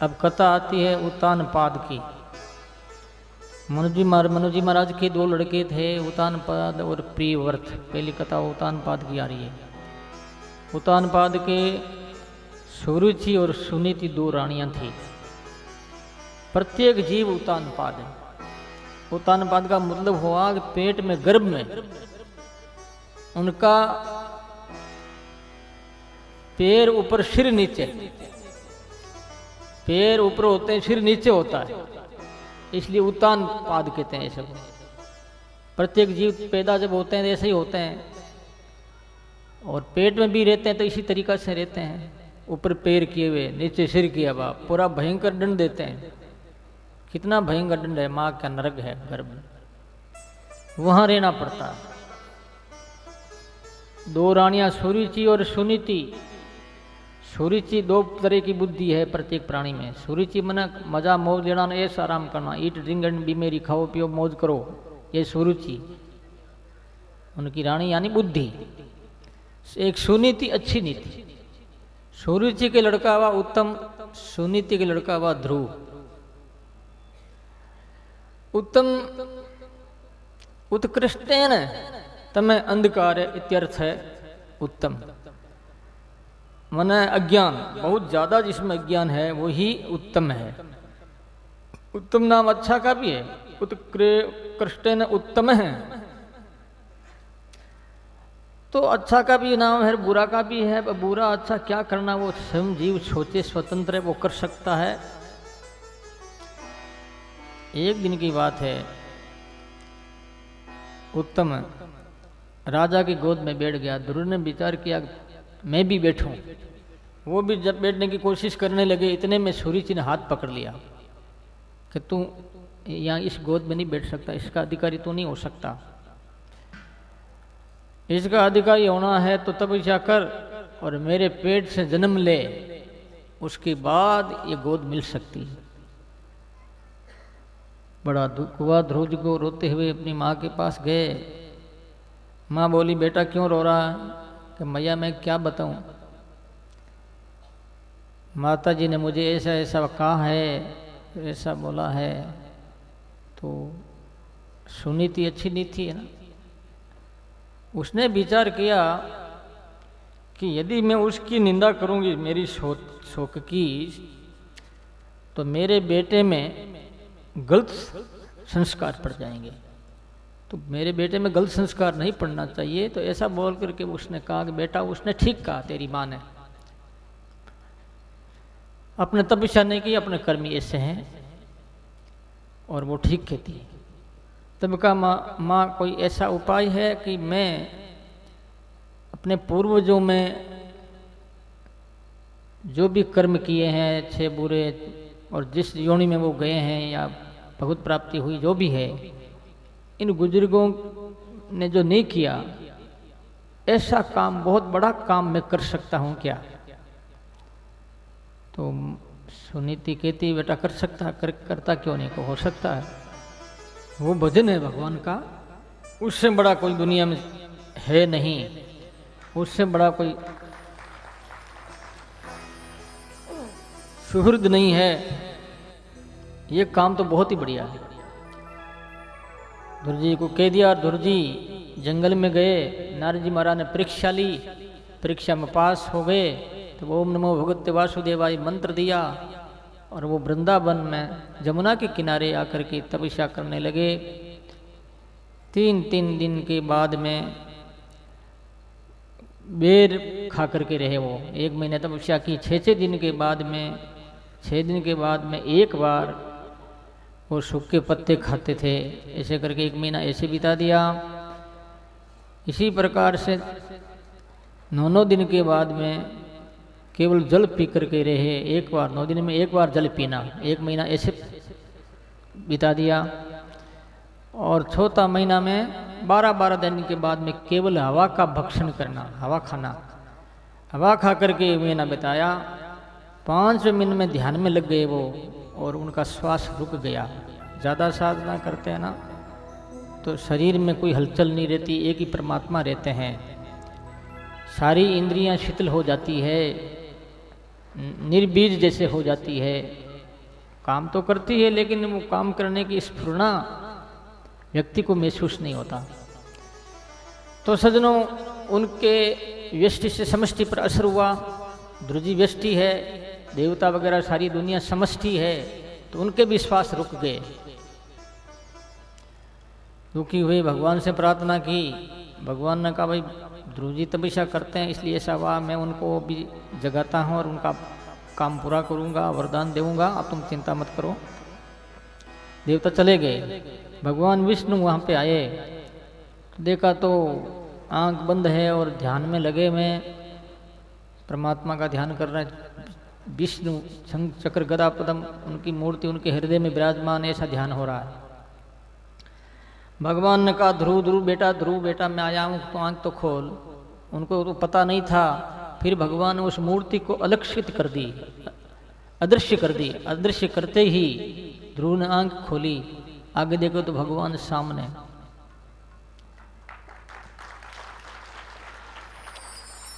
अब कथा आती है उत्तानपाद की। मनुजी महाराज के दो लड़के थे, उत्तानपाद और प्रियव्रत। पहली कथा उत्तानपाद की आ रही है। उत्तानपाद के सुरुचि और सुनीति दो रानियां थी। प्रत्येक जीव उत्तानपाद है। उत्तानपाद का मतलब हुआ कि पेट में, गर्भ में उनका पैर ऊपर सिर नीचे, पैर ऊपर होते हैं, सिर नीचे होता है, इसलिए उत्तानपाद कहते हैं ऐसे को। प्रत्येक जीव पैदा जब होते हैं ऐसे ही होते हैं, और पेट में भी रहते हैं तो इसी तरीका से रहते हैं। ऊपर पैर किए हुए, नीचे सिर किया हुआ, पूरा भयंकर दंड देते हैं। कितना भयंकर दंड है, माँ का नरक है गर्भ में, वहां रहना पड़ता है। दो रानियां सुरुचि और सुनीति। सुरुचि दो तरह की बुद्धि है प्रत्येक प्राणी में। सुरुचि मना मजा मौज लेना, ऐसा आराम करना, ईट ड्रिंक एंड बीमेरी, खाओ पियो मौज करो, ये सुरुचि उनकी रानी यानी बुद्धि। एक सुनीति, अच्छी नीति। सुरुचि के लड़का हुआ उत्तम, सुनीति के लड़का हुआ ध्रुव। उत्तम उत्कृष्टेन तमें अंधकार इत्यर्थ है उत्तम, माने अज्ञान, बहुत ज्यादा जिसमें अज्ञान है वही उत्तम है। उत्तम नाम अच्छा का भी है, उत्कृष्टेन उत्तम है, तो अच्छा का भी नाम है, बुरा का भी है। बुरा अच्छा क्या करना वो स्वयं जीव सोचे, स्वतंत्र है, वो कर सकता है। एक दिन की बात है, उत्तम राजा की गोद में बैठ गया। ध्रुव ने विचार किया मैं भी बैठूं। वो भी जब बैठने की कोशिश करने लगे, इतने में सुरुचि ने हाथ पकड़ लिया कि तू यहाँ इस गोद में नहीं बैठ सकता, इसका अधिकारी तो नहीं हो सकता। इसका अधिकारी होना है तो तपस्या कर और मेरे पेट से जन्म ले, उसके बाद ये गोद मिल सकती है। बड़ा दुख हुआ ध्रुव जी को। रोते हुए अपनी माँ के पास गए। माँ बोली बेटा क्यों रो रहा है? कि मैया मैं क्या बताऊं, माता जी ने मुझे ऐसा ऐसा कहा है, ऐसा बोला है। तो सुनीति अच्छी नहीं थी है ना। उसने विचार किया कि यदि मैं उसकी निंदा करूंगी मेरी शोक की, तो मेरे बेटे में गलत संस्कार पड़ जाएंगे, तो मेरे बेटे में गलत संस्कार नहीं पड़ना चाहिए। तो ऐसा बोल करके उसने कहा कि बेटा, उसने ठीक कहा तेरी माँ ने, अपने तपस्या नहीं की, अपने कर्म ऐसे हैं और वो ठीक कहती है। तब कहा माँ कोई ऐसा उपाय है कि मैं अपने पूर्वजों में जो भी कर्म किए हैं अच्छे बुरे, और जिस योनि में वो गए हैं या भगवत प्राप्ति हुई जो भी है, इन बुजुर्गों ने जो नहीं किया, ऐसा काम, बहुत बड़ा काम मैं कर सकता हूँ क्या? तो सुनीति कहती बेटा कर सकता, करता क्यों नहीं, को हो सकता है। वो भजन है भगवान का, उससे बड़ा कोई दुनिया में है नहीं, उससे बड़ा कोई सुहृद नहीं है। ये काम तो बहुत ही बढ़िया है। ध्रुव जी को कह दिया। ध्रुव जी जंगल में गए, नारद जी महाराज ने परीक्षा ली, परीक्षा में पास हो गए। तो ओम नमो भगवते वासुदेवाय मंत्र दिया और वो वृंदावन में जमुना के किनारे आकर के तपस्या करने लगे। 3 दिन के बाद में बेर खा करके रहे वो। 1 महीने तपस्या की। 6 दिन के बाद में, 6 दिन के बाद में एक बार वो सूखे पत्ते खाते थे। ऐसे करके 1 महीना ऐसे बिता दिया। इसी प्रकार से 9 दिन के बाद में केवल जल पी करके रहे। एक बार 9 दिन में एक बार जल पीना, 1 महीना ऐसे बिता दिया। और 4था महीना में 12 दिन के बाद में केवल हवा का भक्षण करना, हवा खाना, हवा खा करके 1 महीना बिताया। 5 मिनट में ध्यान में लग गए वो, और उनका श्वास रुक गया। ज़्यादा साधना करते हैं ना तो शरीर में कोई हलचल नहीं रहती, एक ही परमात्मा रहते हैं। सारी इंद्रियां शिथिल हो जाती है, निर्बीज जैसे हो जाती है, काम तो करती है लेकिन वो काम करने की स्फुरना व्यक्ति को महसूस नहीं होता। तो सज्जनों, उनके व्यष्टि से समष्टि पर असर हुआ। ध्रुजी व्यष्टि है, देवता वगैरह सारी दुनिया समष्टि है, तो उनके भी श्वास रुक गए। दुखी हुए, भगवान से प्रार्थना की। भगवान ने कहा भाई ध्रुव जी तपस्या करते हैं इसलिए ऐसा हुआ, मैं उनको भी जगाता हूँ और उनका काम पूरा करूँगा, वरदान दूंगा, अब तुम चिंता मत करो। देवता चले गए। भगवान विष्णु वहाँ पे आए, देखा तो आंख बंद है और ध्यान में लगे में परमात्मा का ध्यान कर रहे हैं। विष्णु शंख चक्र गदा पद्म उनकी मूर्ति उनके हृदय में विराजमान, ऐसा ध्यान हो रहा है। भगवान ने कहा ध्रुव ध्रुव बेटा मैं आया हूँ, तो आंख तो खोल। उनको तो पता नहीं था। फिर भगवान ने उस मूर्ति को अलक्षित कर दी, अदृश्य कर दी। अदृश्य करते ही ध्रुव ने आंख खोली, आगे देखो तो भगवान सामने।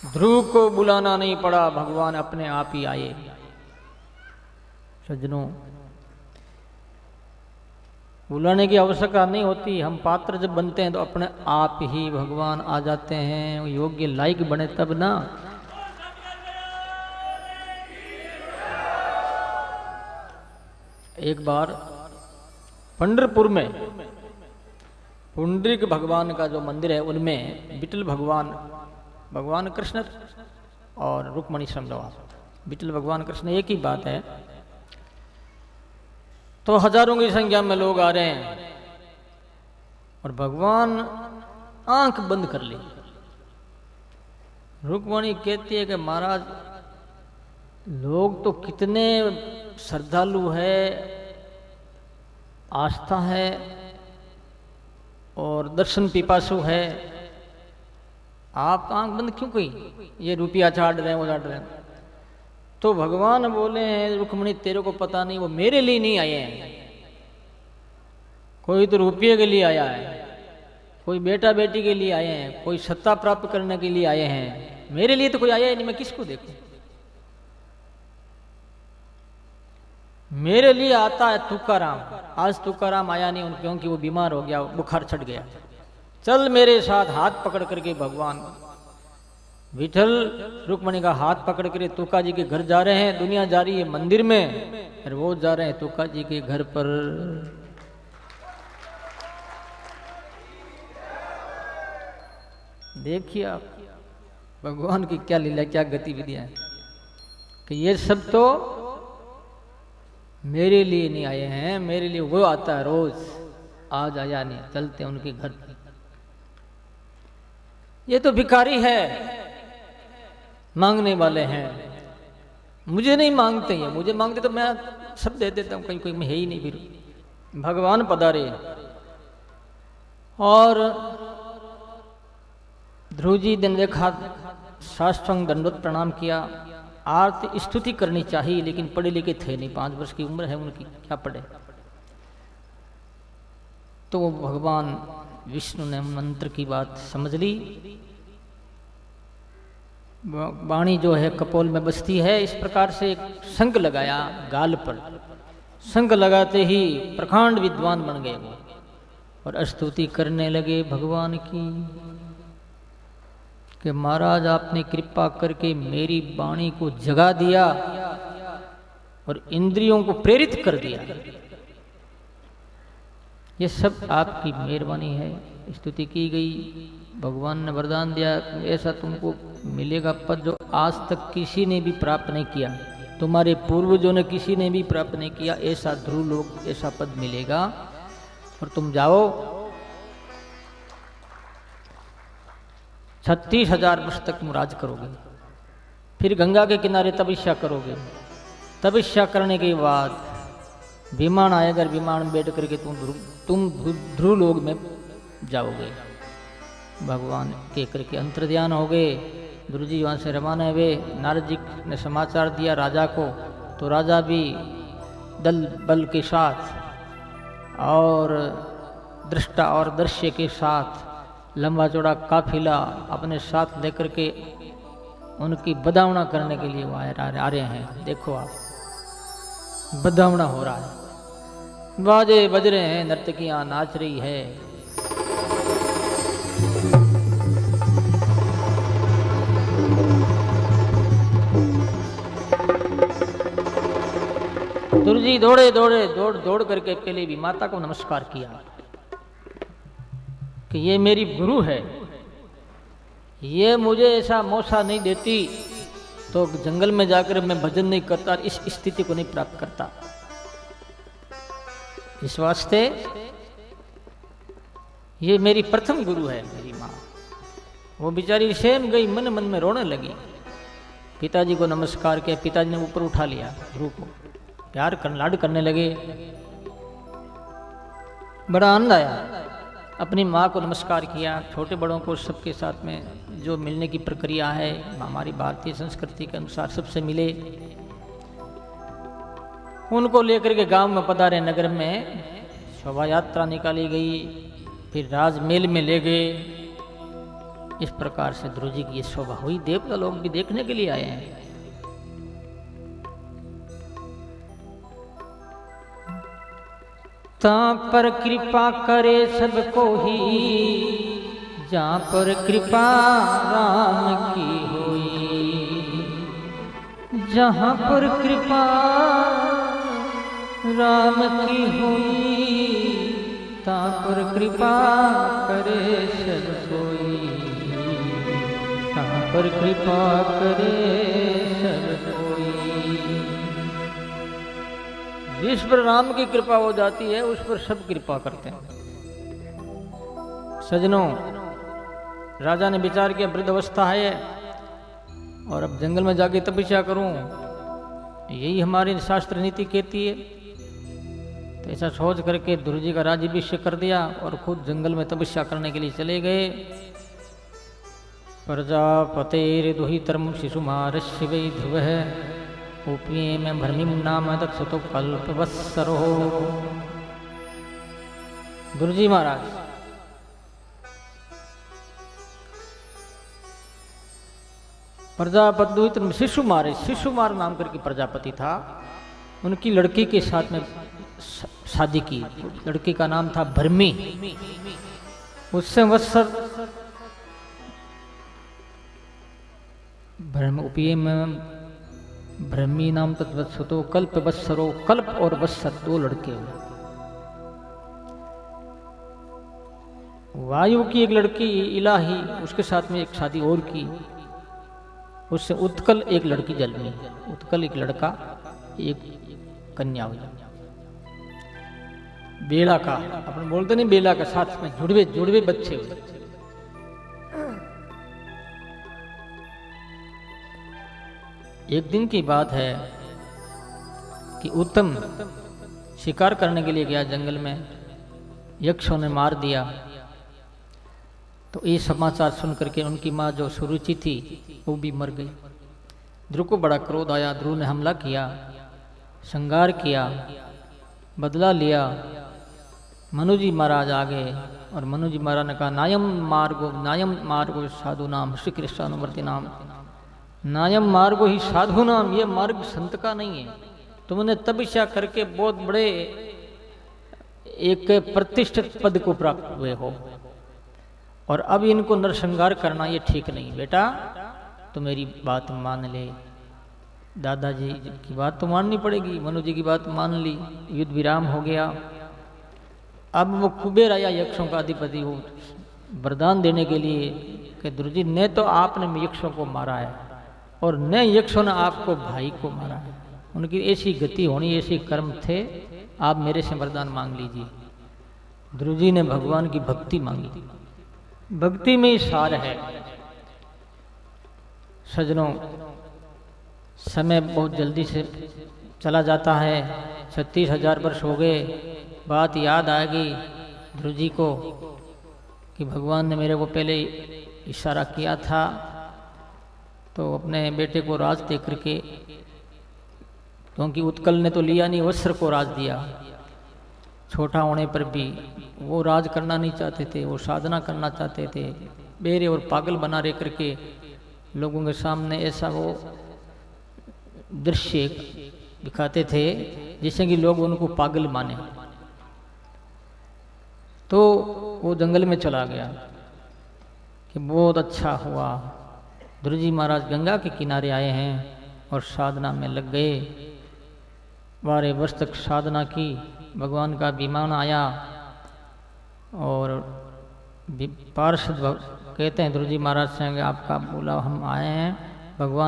ध्रुव को बुलाना नहीं पड़ा, भगवान अपने आप ही आए। सज्जनों, बुलाने की आवश्यकता नहीं होती। हम पात्र जब बनते हैं तो अपने आप ही भगवान आ जाते हैं। योग्य लायक बने तब ना। एक बार पंढरपुर में पुंडरीक भगवान का जो मंदिर है उनमें विठल भगवान कृष्ण और रुक्मणी समझवा, विठल भगवान कृष्ण एक ही बात है। तो हजारों की संख्या में लोग आ रहे हैं और भगवान आंख बंद कर ली। रुक्मणी कहती है कि महाराज लोग तो कितने श्रद्धालु है, आस्था है और दर्शन पिपासु है, आप आंख बंद क्यों की? ये रुपया चाट रहे हैं, वो चाट रहे हैं। तो भगवान बोले हैं रुक्मणी तेरे को पता नहीं, वो मेरे लिए नहीं आए हैं। कोई तो रुपये के लिए आया है, कोई बेटा बेटी के लिए आए हैं, कोई सत्ता प्राप्त करने के लिए आए हैं। मेरे लिए तो कोई आया ही नहीं, मैं किसको देखूं? मेरे लिए आता है तुकाराम। आज तुकाराम आया नहीं क्योंकि वो बीमार हो गया, बुखार चढ़ गया। चल मेरे साथ, हाथ पकड़ करके भगवान विठल रुक्मणी का हाथ पकड़ कर तुका जी के घर जा रहे हैं। दुनिया जा रही है मंदिर में और वो जा रहे हैं तुका जी के घर पर। देखिए आप भगवान की क्या लीला, क्या गतिविधियां हैं कि ये सब तो मेरे लिए नहीं आए हैं, मेरे लिए वो आता है रोज। आज आया नहीं, चलते उनके घर पर। ये तो भिखारी है, मांगने वाले हैं। मुझे नहीं मांगते हैं, मुझे मांगते तो मैं सब दे देता हूं, कहीं कोई है ही नहीं। फिर भगवान पधारे और ध्रुव जी ने देखा, साष्टांग दंडवत प्रणाम किया। आरती स्तुति करनी चाहिए लेकिन पढ़े लिखे थे नहीं, 5 वर्ष की उम्र है उनकी, क्या पढ़े। तो भगवान विष्णु ने मंत्र की बात समझ ली। वाणी जो है कपोल में बसती है, इस प्रकार से एक शंख लगाया गाल पर। शंख लगाते ही प्रकांड विद्वान बन गए वो और स्तुति करने लगे भगवान की कि महाराज आपने कृपा करके मेरी वाणी को जगा दिया और इंद्रियों को प्रेरित कर दिया। ये सब आपकी मेहरबानी है। स्तुति की गई, भगवान ने वरदान दिया ऐसा तुमको मिलेगा पद जो आज तक किसी ने भी प्राप्त नहीं किया, तुम्हारे पूर्वजों ने किसी ने भी प्राप्त नहीं किया। ऐसा ध्रुव लोक ऐसा पद मिलेगा और तुम जाओ 36,000 वर्ष तक तुम राज करोगे, फिर गंगा के किनारे तपस्या करोगे। तपस्या करने के बाद विमान आएगा, विमान में बैठ करके तुम ध्रुव लोक में जाओगे। भगवान के करके अंतर्ध्यान हो गए। ध्रुव जी वहाँ से रवाना हुए। नारद जी ने समाचार दिया राजा को, तो राजा भी दल बल के साथ और दृष्टा और दृश्य के साथ लंबा चौड़ा काफिला अपने साथ लेकर के उनकी बदावना करने के लिए वो आ रहे हैं। देखो आप बदावना हो रहा है, बाजे बज रहे हैं, नर्तकियां नाच रही है। दुर्जी दौड़ दौड़ करके पहले भी माता को नमस्कार किया कि ये मेरी गुरु है, ये मुझे ऐसा मौका नहीं देती तो जंगल में जाकर मैं भजन नहीं करता, इस स्थिति को नहीं प्राप्त करता। इस वास्ते ये मेरी प्रथम गुरु है, मेरी माँ। वो बेचारी सेम गई, मन मन में रोने लगी। पिताजी को नमस्कार किया, पिताजी ने ऊपर उठा लिया गुरु को, प्यार कर लाड करने लगे। बड़ा आनंद आया, अपनी माँ को नमस्कार किया। छोटे बड़ों को सबके साथ में जो मिलने की प्रक्रिया है हमारी भारतीय संस्कृति के अनुसार सबसे मिले। उनको लेकर के गांव में पधारे, नगर में शोभा यात्रा निकाली गई, फिर राजमेल में ले गए। इस प्रकार से ध्रुव जी की ये शोभा हुई। देवता लोग भी देखने के लिए आए हैं। ता पर कृपा करे सबको ही, जहाँ पर कृपा राम की हुई। जहाँ पर कृपा राम की हुई, ता पर कृपा करे सब कोई। ता पर कृपा करे सब कोई। जिस पर राम की कृपा हो जाती है उस पर सब कृपा करते हैं। सजनों, राजा ने विचार किया वृद्ध अवस्था है और अब जंगल में जाके तपस्या करूं, यही हमारी शास्त्र नीति कहती है। तो ऐसा सोच करके ध्रुव जी का राज्याभिषेक कर दिया और खुद जंगल में तपस्या करने के लिए चले गए। प्रजापतेर दुहितरम शिशुमारस्य वै ध्रुवः, उपये में भ्रमिम नाम दक्षतो कल्पवत्सरो। ध्रुव जी महाराज प्रजापति दुहितर शिशुमार नाम करके प्रजापति था, उनकी लड़की के साथ में शादी की। लड़की का नाम था भ्रमी। उससे वत्सर उपये में ब्रह्मी नाम तत्वत्सतो कल्प वत्सरो। कल्प और वत्सर दो लड़के हुए। वायु की एक लड़की इलाही, उसके साथ में एक शादी और की। उससे उत्कल एक लड़की जन्मी। उत्कल एक लड़का, एक कन्या हुई। बेला का, अपन बोलते नहीं बेला का, साथ में जुड़वे बच्चे हुए। एक दिन की बात है कि उत्तम शिकार करने के लिए गया जंगल में, यक्षों ने मार दिया। तो ये समाचार सुन करके उनकी माँ जो सुरुचि थी वो भी मर गई। ध्रुव को बड़ा क्रोध आया। ध्रुव ने हमला किया, संहार किया, बदला लिया। मनु जी महाराज आ गए और मनु जी महाराज ने कहा नायम मार्गो साधु नाम श्री कृष्णानुवर्ती नाम। नायम मार्गो ही साधु नाम, ये मार्ग संत का नहीं है। तुमने तपस्या करके बहुत बड़े एक प्रतिष्ठित पद को प्राप्त हुए हो और अब इनको नरसंहार करना ये ठीक नहीं। बेटा तो मेरी बात मान ले। दादाजी की बात तो माननी पड़ेगी। मनु जी की बात मान ली, युद्ध विराम हो गया। अब वो कुबेर आया, यक्षों का अधिपति, वो वरदान देने के लिए कि ध्रुव जी ने तो आपने यक्षों को मारा है और न यक्षों ने आपको भाई को मारा है। उनकी ऐसी गति होनी, ऐसे कर्म थे, आप मेरे से वरदान मांग लीजिए। ध्रुव जी ने भगवान की भक्ति मांगी। भक्ति में ही सार है। सजनों, समय बहुत जल्दी से चला जाता है। 36,000 वर्ष हो गए। बात याद आ गई ध्रुव जी को कि भगवान ने मेरे को पहले इशारा किया था, तो अपने बेटे को राज दे करके, क्योंकि उत्कल ने तो लिया नहीं, वत्सर को राज दिया। छोटा होने पर भी वो राज करना नहीं चाहते थे, वो साधना करना चाहते थे। बेरे और पागल बना रह करके लोगों के सामने ऐसा वो दृश्य दिखाते थे जिससे कि लोग उनको पागल माने। तो वो जंगल में चला गया कि बहुत अच्छा हुआ, ध्रुव जी महाराज गंगा के किनारे आए हैं और साधना में लग गए। 12 वर्ष तक साधना की, भगवान का विमान आया और पार्षद कहते हैं ध्रुव जी महाराज से, आपका बोला हम आए हैं, भगवान